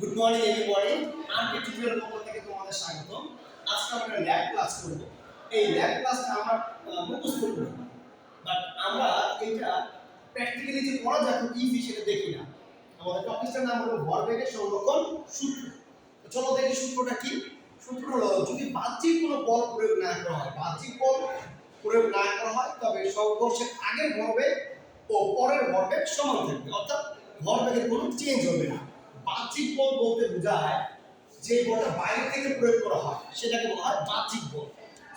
Good morning everybody. RT tutorial পক্ষ থেকে তোমাদের স্বাগতম। আজকে আমরা ল্যাব ক্লাস করব। এই ল্যাব ক্লাসটা আমরা মুখস্থ করব, বাট আমরা এটা প্র্যাকটিক্যালি যে করা যায় খুব ইজি সেটা দেখি না। আমাদের টপিকটার নাম হলো ভরবেগের সংরক্ষণ সূত্র। তো চলো দেখি সূত্রটা কি। সূত্র হলো যদি বাহ্যিক কোনো বল প্রয়োগ না করা হয়, বাহ্যিক বল প্রয়োগ না করা হয় তবে সংঘর্ষের আগের ভরবেগ ও পরের ভরবেগ সমান থাকবে, অর্থাৎ ভরবেগের কোনো চেঞ্জ হবে না। বাহ্যিক বল বলতে বোঝায় যে বলটা বাইরে থেকে প্রয়োগ করা হয় সেটাকে বলা হয় বাহ্যিক বল।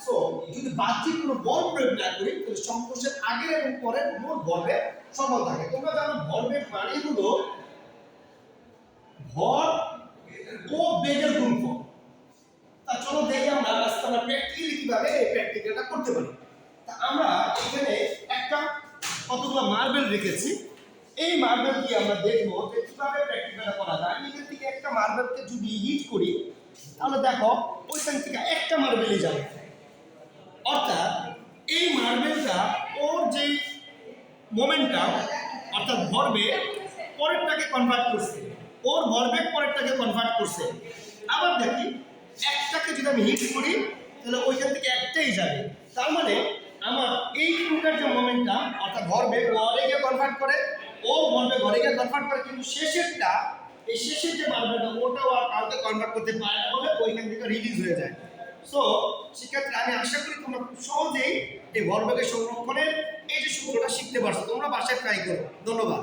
সো যদি বাহ্যিক কোনো বল প্রয়োগ না করি তাহলে সংঘর্ষের আগের এবং পরের মোট ভরবেগ সমান থাকে। তোমরা জানো ভরবেগ মানে হলো ভর ও বেগের গুণফল। তা চলো দেখি আমরা আজকে আমরা প্র্যাকটিক্যালি কিভাবে এই প্র্যাকটিক্যালটা করতে পারি। তা আমরা এখানে একটা কতগুলো মার্বেল রেখেছি। এই মার্বেল দিয়ে আমরা দেখবো যে কিভাবে প্র্যাকটিক্যালটা করা যায়। এখান থেকে একটা মার্বেলকে যদি হিট করি তাহলে দেখো ওইখান থেকে একটা মার্বেলই যাবে, অর্থাৎ এই মার্বেলটা ওর যে মোমেন্টাম অর্থাৎ ভরবেগ পরেরটাকে কনভার্ট করছে, ওর ভরবেগ পরেরটাকে কনভার্ট করছে। আবার দেখি একটাকে যদি আমি হিট করি তাহলে ওইখান থেকে একটাই যাবে। তার মানে আমার এই টুকার যে মোমেন্টাম অর্থাৎ ভরবেগ ঘরে কনভার্ট করে, ও ভরবেগ ঘরে কনভার্ট করে, কিন্তু শেষেরটা এই শেষের যে মার্বেলটা ওটাও আর কাউকে কনভার্ট করতে পারে না বলে ওইখান থেকে রিলিজ হয়ে যায়। সো সেক্ষেত্রে আমি আশা করি তোমরা খুব সহজেই এই ভরবেগের সংরক্ষণের এই যে সূত্রটা শিখতে পারছো। তোমরা বাসায় ট্রাই করো। ধন্যবাদ।